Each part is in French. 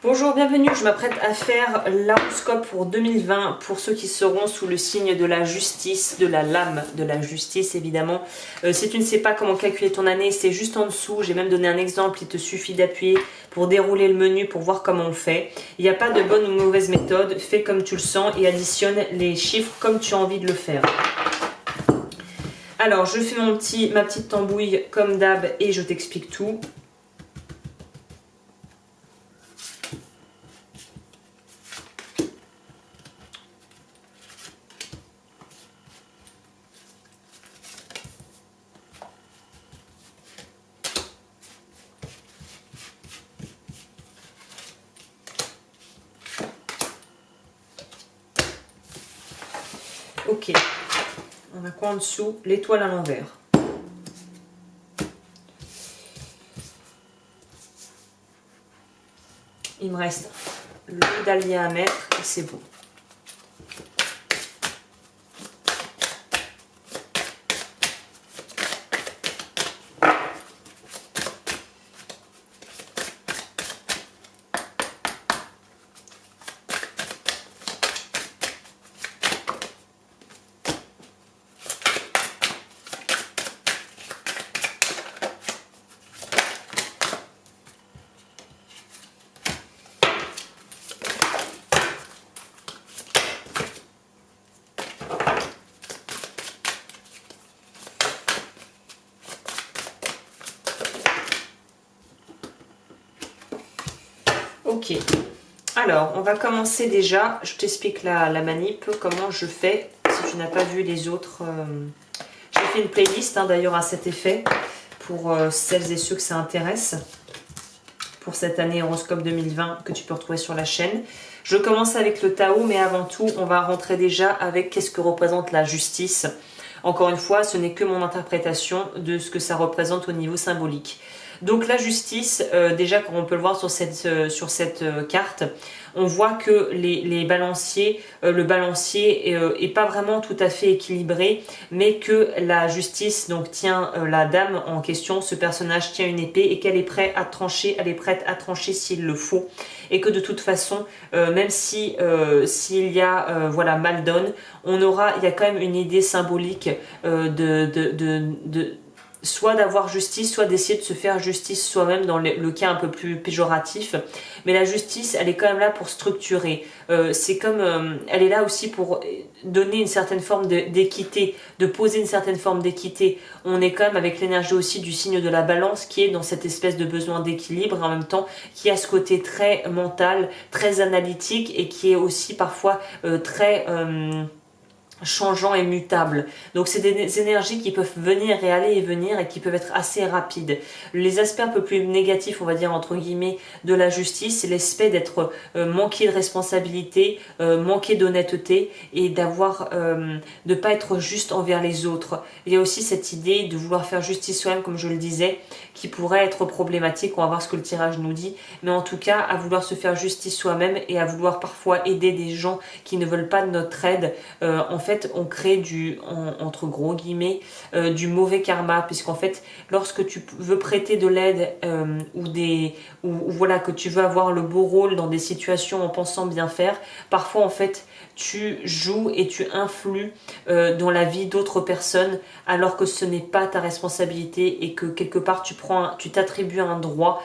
Bonjour, bienvenue, je m'apprête à faire l'horoscope pour 2020 pour ceux qui seront sous le signe de la justice, de la lame de la justice évidemment. Si tu ne sais pas comment calculer ton année, c'est juste en dessous, j'ai même donné un exemple, il te suffit d'appuyer pour dérouler le menu pour voir comment on fait. Il n'y a pas de bonne ou mauvaise méthode, fais comme tu le sens et additionne les chiffres comme tu as envie de le faire. Alors je fais ma petite tambouille comme d'hab et je t'explique tout. Ok, on a quoi en dessous? L'étoile à l'envers. Il me reste le dahlia à mettre et c'est bon. Ok, alors on va commencer déjà, je t'explique la manip, comment je fais, si tu n'as pas vu les autres. J'ai fait une playlist d'ailleurs à cet effet, pour celles et ceux que ça intéresse, pour cette année horoscope 2020 que tu peux retrouver sur la chaîne. Je commence avec le Tao, mais avant tout, on va rentrer déjà avec qu'est-ce que représente la justice. Encore une fois, ce n'est que mon interprétation de ce que ça représente au niveau symbolique. Donc la justice, déjà comme on peut le voir sur cette carte, on voit que les balanciers, le balancier est pas vraiment tout à fait équilibré, mais que la justice donc tient la dame en question, ce personnage tient une épée et qu'elle est prête à trancher, elle est prête à trancher s'il le faut, et que de toute façon, même si s'il y a voilà mal donne, il y a quand même une idée symbolique soit d'avoir justice, soit d'essayer de se faire justice soi-même dans le cas un peu plus péjoratif. Mais la justice, elle est quand même là pour structurer. C'est comme, elle est là aussi pour donner une certaine forme d'équité, de poser une certaine forme d'équité. On est quand même avec l'énergie aussi du signe de la balance qui est dans cette espèce de besoin d'équilibre, en même temps qui a ce côté très mental, très analytique et qui est aussi parfois très changeant et mutable. Donc c'est des énergies qui peuvent venir et aller et venir et qui peuvent être assez rapides. Les aspects un peu plus négatifs, on va dire entre guillemets, de la justice, c'est l'aspect d'être manqué de responsabilité, manqué d'honnêteté et de pas être juste envers les autres. Il y a aussi cette idée de vouloir faire justice soi-même, comme je le disais, qui pourrait être problématique. On va voir ce que le tirage nous dit, mais en tout cas à vouloir se faire justice soi-même et à vouloir parfois aider des gens qui ne veulent pas de notre aide. En fait, on crée entre gros guillemets, du mauvais karma, puisqu'en fait, lorsque tu veux prêter de l'aide ou voilà que tu veux avoir le beau rôle dans des situations en pensant bien faire, parfois en fait, tu joues et tu influes dans la vie d'autres personnes alors que ce n'est pas ta responsabilité et que quelque part tu t'attribues un droit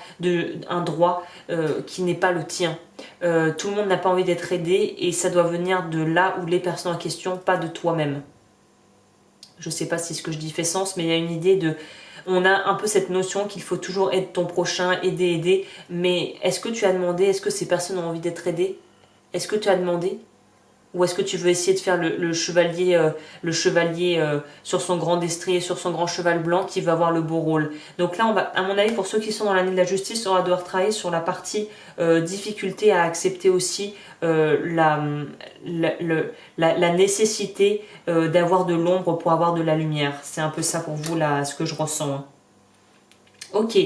qui n'est pas le tien. Tout le monde n'a pas envie d'être aidé et ça doit venir de là où les personnes en question, pas de toi-même. Je sais pas si ce que je dis fait sens, mais il y a une idée de... On a un peu cette notion qu'il faut toujours aider ton prochain, aider, mais est-ce que tu as demandé, est-ce que ces personnes ont envie d'être aidées? Est-ce que tu as demandé? Ou est-ce que tu veux essayer de faire le chevalier, sur son grand destrier, sur son grand cheval blanc qui va avoir le beau rôle? Donc là, à mon avis, pour ceux qui sont dans l'année de la justice, on va devoir travailler sur la partie difficulté à accepter aussi la nécessité d'avoir de l'ombre pour avoir de la lumière. C'est un peu ça pour vous, là, ce que je ressens. Hein. Ok,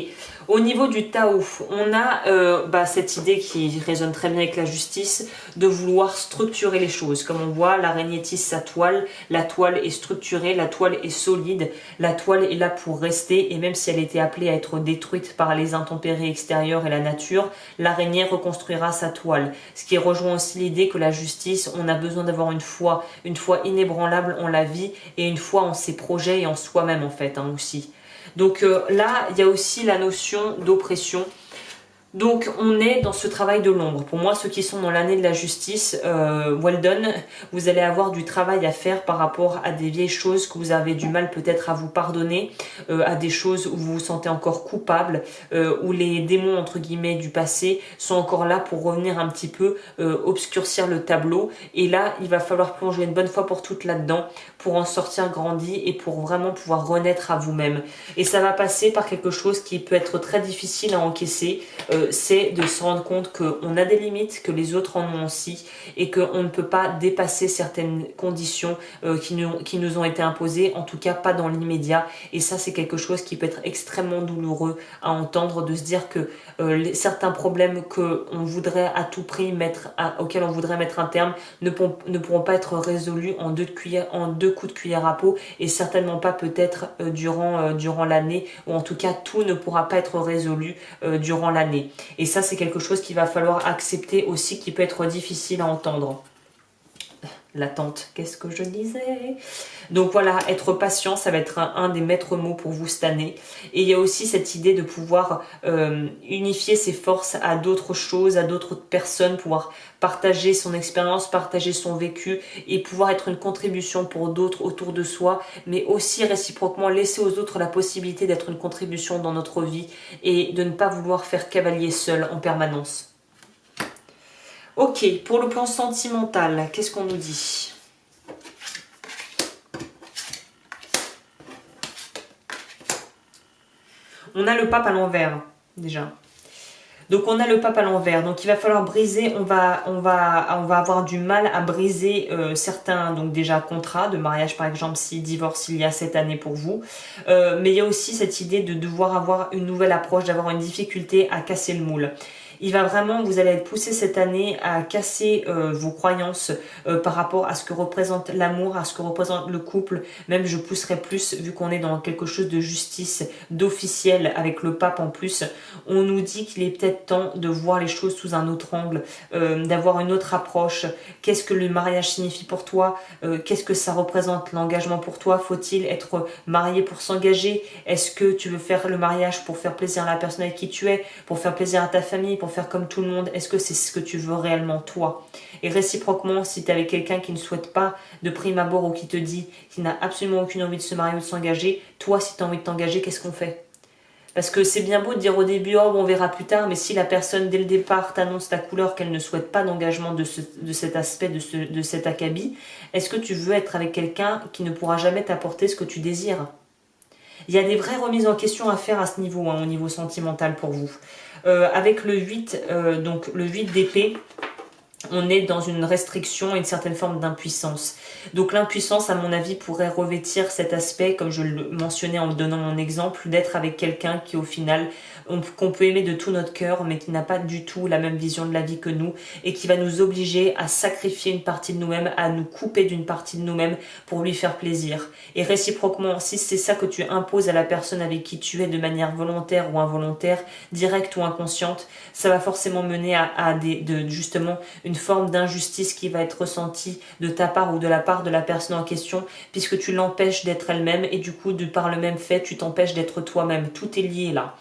au niveau du Tao, on a cette idée qui résonne très bien avec la justice, de vouloir structurer les choses. Comme on voit, l'araignée tisse sa toile, la toile est structurée, la toile est solide, la toile est là pour rester, et même si elle était appelée à être détruite par les intempéries extérieures et la nature, l'araignée reconstruira sa toile. Ce qui rejoint aussi l'idée que la justice, on a besoin d'avoir une foi inébranlable en la vie, et une foi en ses projets et en soi-même en fait aussi. Donc là, il y a aussi la notion d'oppression. Donc on est dans ce travail de l'ombre. Pour moi, ceux qui sont dans l'année de la justice, well done, vous allez avoir du travail à faire par rapport à des vieilles choses que vous avez du mal peut-être à vous pardonner, à des choses où vous vous sentez encore coupable, où les démons entre guillemets du passé sont encore là pour revenir un petit peu obscurcir le tableau. Et là, il va falloir plonger une bonne fois pour toutes là-dedans pour en sortir grandi et pour vraiment pouvoir renaître à vous-même. Et ça va passer par quelque chose qui peut être très difficile à encaisser, c'est de se rendre compte qu'on a des limites, que les autres en ont aussi, et qu'on ne peut pas dépasser certaines conditions qui nous ont été imposées, en tout cas pas dans l'immédiat. Et ça, c'est quelque chose qui peut être extrêmement douloureux à entendre, de se dire que certains problèmes qu'on voudrait à tout prix auxquels on voudrait mettre un terme ne pourront pas être résolus en deux coups de cuillère à peau, et certainement pas peut-être durant l'année, ou en tout cas tout ne pourra pas être résolu durant l'année. Et ça, c'est quelque chose qu'il va falloir accepter aussi, qui peut être difficile à entendre. L'attente, qu'est-ce que je disais? Donc voilà, être patient, ça va être un des maîtres mots pour vous cette année. Et il y a aussi cette idée de pouvoir unifier ses forces à d'autres choses, à d'autres personnes, pouvoir partager son expérience, partager son vécu et pouvoir être une contribution pour d'autres autour de soi, mais aussi réciproquement laisser aux autres la possibilité d'être une contribution dans notre vie et de ne pas vouloir faire cavalier seul en permanence. Ok, pour le plan sentimental, qu'est-ce qu'on nous dit? On a le pape à l'envers, déjà. Donc on a le pape à l'envers, donc il va falloir briser, on va avoir du mal à briser certains donc déjà contrats de mariage par exemple, si divorce il y a cette année pour vous, mais il y a aussi cette idée de devoir avoir une nouvelle approche, d'avoir une difficulté à casser le moule. Il va vraiment, vous allez être poussé cette année à casser vos croyances par rapport à ce que représente l'amour, à ce que représente le couple. Même je pousserai plus, vu qu'on est dans quelque chose de justice, d'officiel avec le pape en plus. On nous dit qu'il est peut-être temps de voir les choses sous un autre angle, d'avoir une autre approche. Qu'est-ce que le mariage signifie pour toi? Qu'est-ce que ça représente l'engagement pour toi? Faut-il être marié pour s'engager? Est-ce que tu veux faire le mariage pour faire plaisir à la personne avec qui tu es, pour faire plaisir à ta famille, pour faire comme tout le monde? Est-ce que c'est ce que tu veux réellement toi? Et réciproquement, si tu es avec quelqu'un qui ne souhaite pas de prime abord ou qui te dit qu'il n'a absolument aucune envie de se marier ou de s'engager, toi si tu as envie de t'engager, qu'est-ce qu'on fait? Parce que c'est bien beau de dire au début, oh, on verra plus tard, mais si la personne dès le départ t'annonce ta couleur, qu'elle ne souhaite pas d'engagement de cet aspect, de cet acabit, est-ce que tu veux être avec quelqu'un qui ne pourra jamais t'apporter ce que tu désires? Il y a des vraies remises en question à faire à ce niveau, au niveau sentimental pour vous. Avec le 8, donc le 8 d'épée, on est dans une restriction et une certaine forme d'impuissance. Donc l'impuissance, à mon avis, pourrait revêtir cet aspect, comme je le mentionnais en donnant mon exemple, d'être avec quelqu'un qui, au final, qu'on peut aimer de tout notre cœur, mais qui n'a pas du tout la même vision de la vie que nous, et qui va nous obliger à sacrifier une partie de nous-mêmes, à nous couper d'une partie de nous-mêmes pour lui faire plaisir. Et réciproquement, si c'est ça que tu imposes à la personne avec qui tu es de manière volontaire ou involontaire, directe ou inconsciente, ça va forcément mener à justement une forme d'injustice qui va être ressentie de ta part ou de la part de la personne en question, puisque tu l'empêches d'être elle-même et du coup, de par le même fait, tu t'empêches d'être toi-même. Tout est lié là.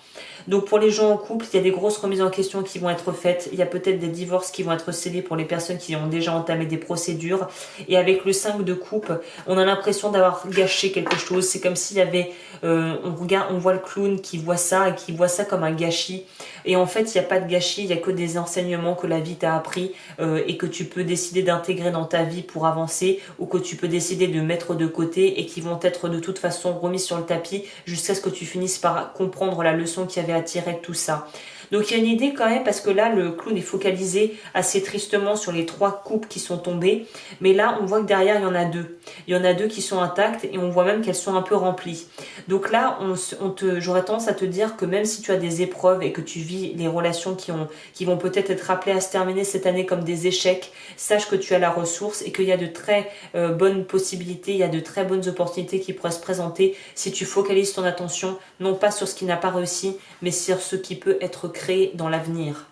Donc pour les gens en couple, il y a des grosses remises en question qui vont être faites. Il y a peut-être des divorces qui vont être scellés pour les personnes qui ont déjà entamé des procédures. Et avec le 5 de coupe, on a l'impression d'avoir gâché quelque chose. C'est comme s'il y avait... on voit le clown qui voit ça et qui voit ça comme un gâchis. Et en fait, il n'y a pas de gâchis, il n'y a que des enseignements que la vie t'a appris et que tu peux décider d'intégrer dans ta vie pour avancer, ou que tu peux décider de mettre de côté et qui vont être de toute façon remis sur le tapis jusqu'à ce que tu finisses par comprendre la leçon qu'il y avait à tirer de tout ça. Donc il y a une idée quand même, parce que là le clown est focalisé assez tristement sur les 3 coupes qui sont tombées, mais là on voit que derrière il y en a 2. Il y en a 2 qui sont intactes et on voit même qu'elles sont un peu remplies. Donc là j'aurais tendance à te dire que même si tu as des épreuves et que tu vis les relations qui vont peut-être être appelées à se terminer cette année comme des échecs, sache que tu as la ressource et qu'il y a de très bonnes possibilités, il y a de très bonnes opportunités qui pourraient se présenter si tu focalises ton attention non pas sur ce qui n'a pas réussi, mais sur ce qui peut être créé dans l'avenir.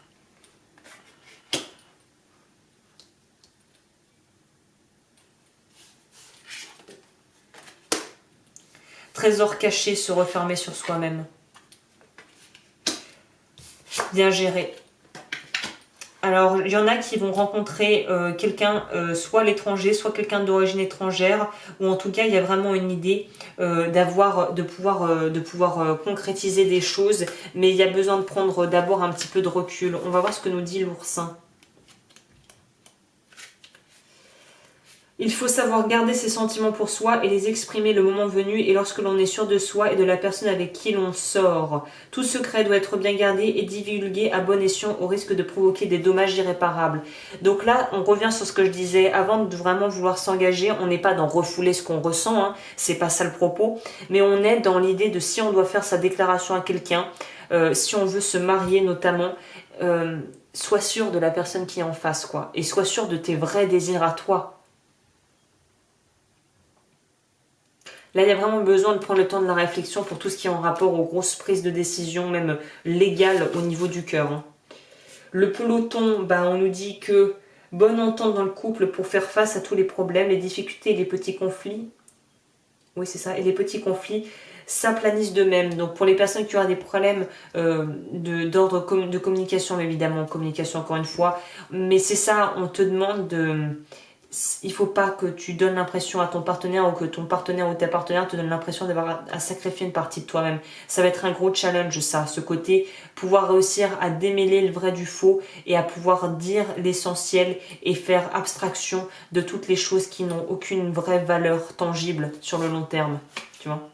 Trésor caché, se refermer sur soi-même. Bien géré. Alors, il y en a qui vont rencontrer quelqu'un, soit à l'étranger, soit quelqu'un d'origine étrangère, ou en tout cas, il y a vraiment une idée de pouvoir concrétiser des choses, mais il y a besoin de prendre d'abord un petit peu de recul. On va voir ce que nous dit l'oursin. Il faut savoir garder ses sentiments pour soi et les exprimer le moment venu et lorsque l'on est sûr de soi et de la personne avec qui l'on sort. Tout secret doit être bien gardé et divulgué à bon escient au risque de provoquer des dommages irréparables. Donc là, on revient sur ce que je disais, avant de vraiment vouloir s'engager, on n'est pas dans refouler ce qu'on ressent, hein, c'est pas ça le propos, mais on est dans l'idée de si on doit faire sa déclaration à quelqu'un, si on veut se marier notamment, sois sûr de la personne qui est en face, quoi, et sois sûr de tes vrais désirs à toi. Là, il y a vraiment besoin de prendre le temps de la réflexion pour tout ce qui est en rapport aux grosses prises de décision, même légales au niveau du cœur. Le peloton, on nous dit que bonne entente dans le couple pour faire face à tous les problèmes, les difficultés et les petits conflits. Oui, c'est ça. Et les petits conflits s'aplanissent d'eux-mêmes. Donc, pour les personnes qui auront des problèmes d'ordre de communication, évidemment, communication encore une fois. Mais c'est ça, on te demande de... Il ne faut pas que tu donnes l'impression à ton partenaire ou que ton partenaire ou ta partenaire te donne l'impression d'avoir à sacrifier une partie de toi-même. Ça va être un gros challenge, ça, ce côté, pouvoir réussir à démêler le vrai du faux et à pouvoir dire l'essentiel et faire abstraction de toutes les choses qui n'ont aucune vraie valeur tangible sur le long terme, tu vois.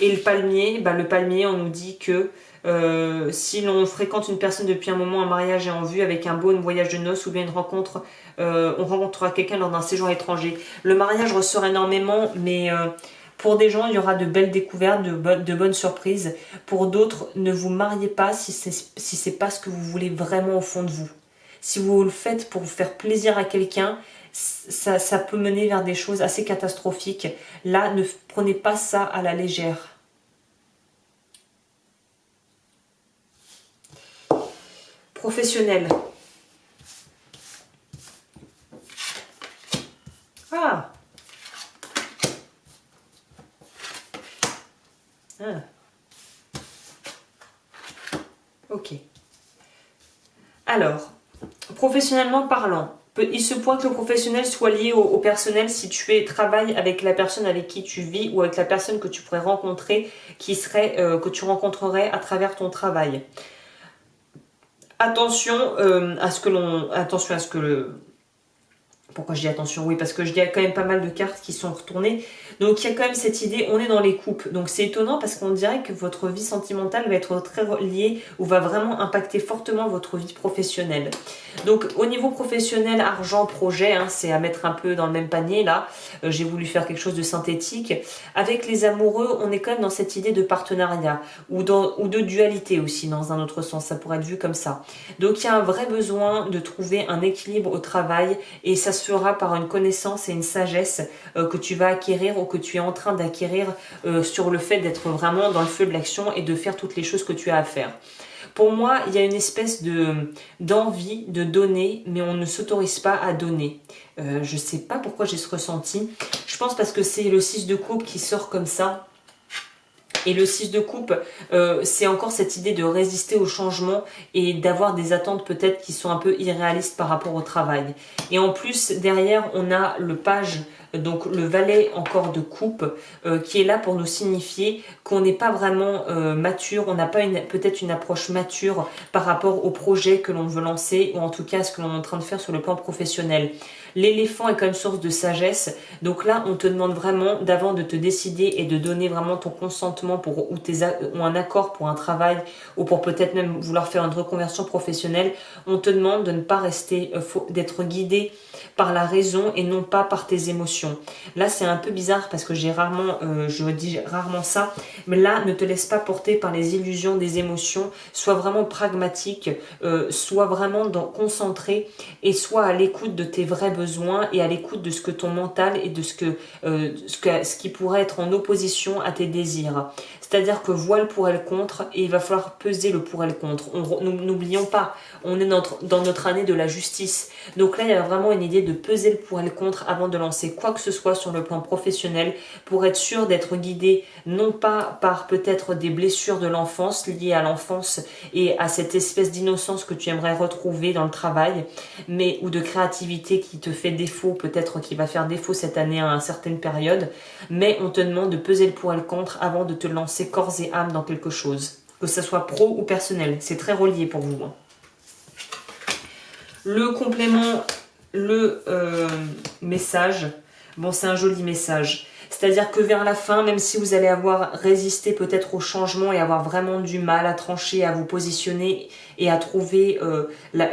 Et le palmier, on nous dit que si l'on fréquente une personne depuis un moment, un mariage est en vue avec un beau voyage de noces ou bien une rencontre, on rencontrera quelqu'un lors d'un séjour étranger. Le mariage ressort énormément, mais pour des gens, il y aura de belles découvertes, de bonnes surprises. Pour d'autres, ne vous mariez pas si c'est pas ce que vous voulez vraiment au fond de vous. Si vous le faites pour vous faire plaisir à quelqu'un, ça peut mener vers des choses assez catastrophiques. Là, ne prenez pas ça à la légère. Professionnel. Ah. Ok. Alors, professionnellement parlant, il se pourrait que le professionnel soit lié au personnel si tu travailles avec la personne avec qui tu vis ou avec la personne que tu pourrais rencontrer, que tu rencontrerais à travers ton travail. Attention à ce que le... Pourquoi je dis attention? Oui, parce que je dis quand même pas mal de cartes qui sont retournées. Donc il y a quand même cette idée, on est dans les coupes. Donc c'est étonnant parce qu'on dirait que votre vie sentimentale va être très liée ou va vraiment impacter fortement votre vie professionnelle. Donc au niveau professionnel, argent, projet, hein, c'est à mettre un peu dans le même panier là. J'ai voulu faire quelque chose de synthétique. Avec les amoureux, on est quand même dans cette idée de partenariat ou de dualité aussi dans un autre sens. Ça pourrait être vu comme ça. Donc il y a un vrai besoin de trouver un équilibre au travail et ça se fera par une connaissance et une sagesse que tu vas acquérir ou que tu es en train d'acquérir sur le fait d'être vraiment dans le feu de l'action et de faire toutes les choses que tu as à faire. Pour moi, il y a une espèce d'envie de donner, mais on ne s'autorise pas à donner. Je ne sais pas pourquoi j'ai ce ressenti. Je pense parce que c'est le 6 de coupe qui sort comme ça. Et le 6 de coupe, c'est encore cette idée de résister au changement et d'avoir des attentes peut-être qui sont un peu irréalistes par rapport au travail. Et en plus, derrière, on a le page donc le valet encore de coupe, qui est là pour nous signifier qu'on n'est pas vraiment mature, on n'a pas peut-être une approche mature par rapport au projet que l'on veut lancer, ou en tout cas ce que l'on est en train de faire sur le plan professionnel. L'éléphant est quand même source de sagesse, donc là on te demande vraiment d'avant de te décider et de donner vraiment ton consentement pour ou un accord pour un travail ou pour peut-être même vouloir faire une reconversion professionnelle. On te demande de ne pas rester, d'être guidé par la raison et non pas par tes émotions. Là c'est un peu bizarre parce que je dis rarement ça, mais là ne te laisse pas porter par les illusions des émotions, sois vraiment pragmatique, sois vraiment concentré et sois à l'écoute de tes vrais besoins et à l'écoute de ce que ton mental et de ce qui pourrait être en opposition à tes désirs. C'est-à-dire que vois le pour et le contre et il va falloir peser le pour et le contre. N'oublions pas, on est dans notre année de la justice. Donc là, il y a vraiment une idée de peser le pour et le contre avant de lancer quoi que ce soit sur le plan professionnel pour être sûr d'être guidé non pas par peut-être des blessures de l'enfance liées à l'enfance et à cette espèce d'innocence que tu aimerais retrouver dans le travail, mais ou de créativité qui te fait défaut, peut-être qui va faire défaut cette année à une certaine période, mais on te demande de peser le pour et le contre avant de te lancer corps et âme dans quelque chose, que ce soit pro ou personnel, c'est très relié pour vous. Le complément, le message, bon c'est un joli message. C'est-à-dire que vers la fin, même si vous allez avoir résisté peut-être au changement et avoir vraiment du mal à trancher, à vous positionner et à trouver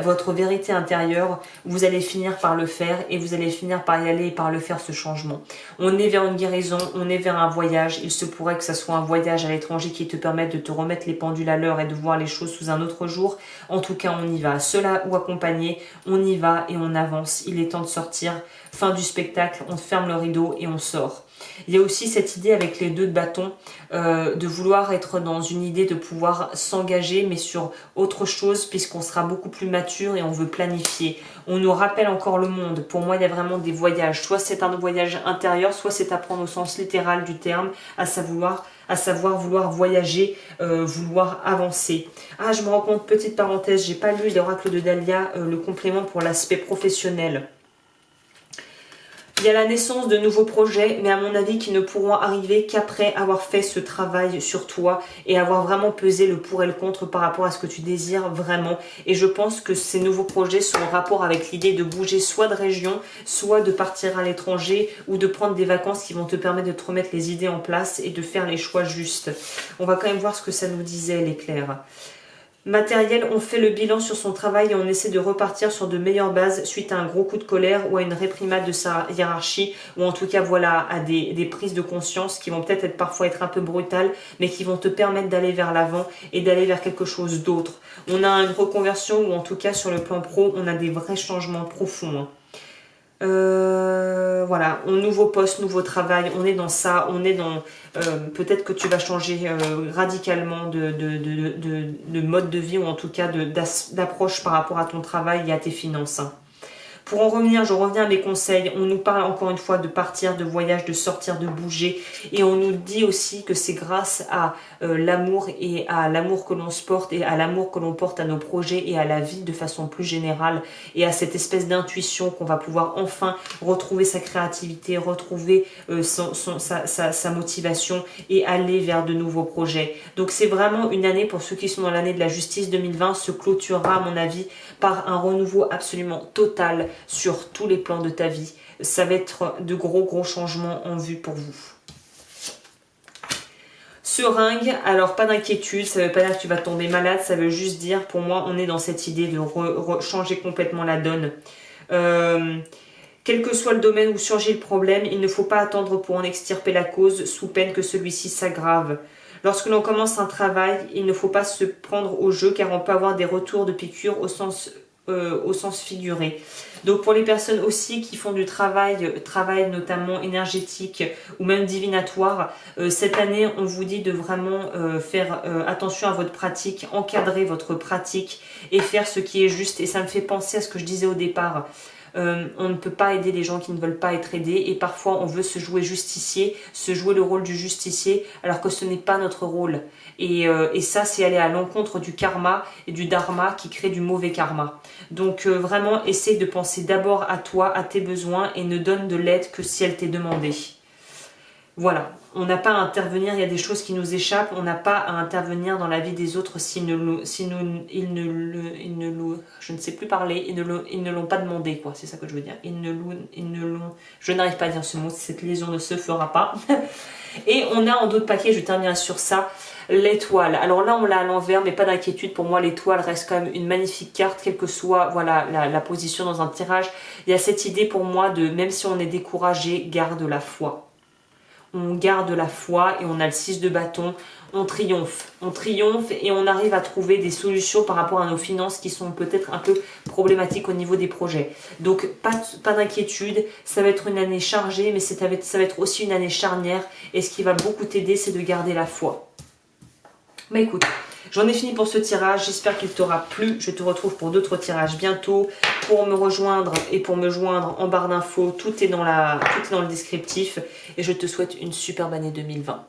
votre vérité intérieure, vous allez finir par le faire et vous allez finir par y aller et par le faire ce changement. On est vers une guérison, on est vers un voyage. Il se pourrait que ça soit un voyage à l'étranger qui te permette de te remettre les pendules à l'heure et de voir les choses sous un autre jour. En tout cas, on y va. Seul ou accompagné, on y va et on avance. Il est temps de sortir. Fin du spectacle, on ferme le rideau et on sort. Il y a aussi cette idée avec les 2 de bâton de vouloir être dans une idée de pouvoir s'engager mais sur autre chose puisqu'on sera beaucoup plus mature et on veut planifier. On nous rappelle encore le monde. Pour moi, il y a vraiment des voyages. Soit c'est un voyage intérieur, soit c'est apprendre au sens littéral du terme, à savoir vouloir voyager, vouloir avancer. Ah, je me rends compte, petite parenthèse, j'ai pas lu l'oracle de Dahlia, le complément pour l'aspect professionnel. Il y a la naissance de nouveaux projets, mais à mon avis qui ne pourront arriver qu'après avoir fait ce travail sur toi et avoir vraiment pesé le pour et le contre par rapport à ce que tu désires vraiment. Et je pense que ces nouveaux projets sont en rapport avec l'idée de bouger soit de région, soit de partir à l'étranger ou de prendre des vacances qui vont te permettre de te remettre les idées en place et de faire les choix justes. On va quand même voir ce que ça nous disait, l'éclair. Matériel, on fait le bilan sur son travail et on essaie de repartir sur de meilleures bases suite à un gros coup de colère ou à une réprimade de sa hiérarchie ou en tout cas voilà à des prises de conscience qui vont peut-être parfois être un peu brutales mais qui vont te permettre d'aller vers l'avant et d'aller vers quelque chose d'autre. On a une reconversion ou en tout cas sur le plan pro, on a des vrais changements profonds. Voilà, nouveau poste, nouveau travail, on est dans ça, on est dans peut-être que tu vas changer radicalement de mode de vie ou en tout cas d'approche par rapport à ton travail et à tes finances. Pour en revenir, je reviens à mes conseils. On nous parle encore une fois de partir, de voyage, de sortir, de bouger. Et on nous dit aussi que c'est grâce à l'amour et à l'amour que l'on se porte et à l'amour que l'on porte à nos projets et à la vie de façon plus générale et à cette espèce d'intuition qu'on va pouvoir enfin retrouver sa créativité, retrouver sa motivation et aller vers de nouveaux projets. Donc c'est vraiment une année pour ceux qui sont dans l'année de la justice 2020 se clôturera à mon avis par un renouveau absolument total sur tous les plans de ta vie. Ça va être de gros changements en vue pour vous. Seringue, alors pas d'inquiétude, ça veut pas dire que tu vas tomber malade, ça veut juste dire, pour moi, on est dans cette idée de changer complètement la donne. Quel que soit le domaine où surgit le problème, il ne faut pas attendre pour en extirper la cause, sous peine que celui-ci s'aggrave. Lorsque l'on commence un travail, il ne faut pas se prendre au jeu, car on peut avoir des retours de piqûres au sens figuré. Donc pour les personnes aussi qui font du travail notamment énergétique ou même divinatoire, cette année on vous dit de vraiment faire attention à votre pratique, encadrer votre pratique et faire ce qui est juste. Et ça me fait penser à ce que je disais au départ. On ne peut pas aider les gens qui ne veulent pas être aidés et parfois on veut se jouer justicier, se jouer le rôle du justicier alors que ce n'est pas notre rôle. Et ça, c'est aller à l'encontre du karma et du dharma qui crée du mauvais karma. Donc vraiment, essaye de penser d'abord à toi, à tes besoins et ne donne de l'aide que si elle t'est demandée. Voilà, on n'a pas à intervenir, il y a des choses qui nous échappent, on n'a pas à intervenir dans la vie des autres je ne sais plus parler, ils ne l'ont pas demandé, quoi, c'est ça que je veux dire. Je n'arrive pas à dire ce mot, cette liaison ne se fera pas. Et on a en d'autres paquets, je termine sur ça, l'étoile. Alors là, on l'a à l'envers, mais pas d'inquiétude, pour moi, l'étoile reste quand même une magnifique carte, quelle que soit voilà, la position dans un tirage. Il y a cette idée pour moi de, même si on est découragé, garde la foi. On garde la foi et on a le 6 de bâton, on triomphe et on arrive à trouver des solutions par rapport à nos finances qui sont peut-être un peu problématiques au niveau des projets. Donc pas d'inquiétude, ça va être une année chargée mais ça va être aussi une année charnière et ce qui va beaucoup t'aider c'est de garder la foi. Mais écoute, j'en ai fini pour ce tirage, j'espère qu'il t'aura plu. Je te retrouve pour d'autres tirages bientôt. Pour me rejoindre et pour me joindre en barre d'infos, tout est dans le descriptif. Et je te souhaite une superbe année 2020.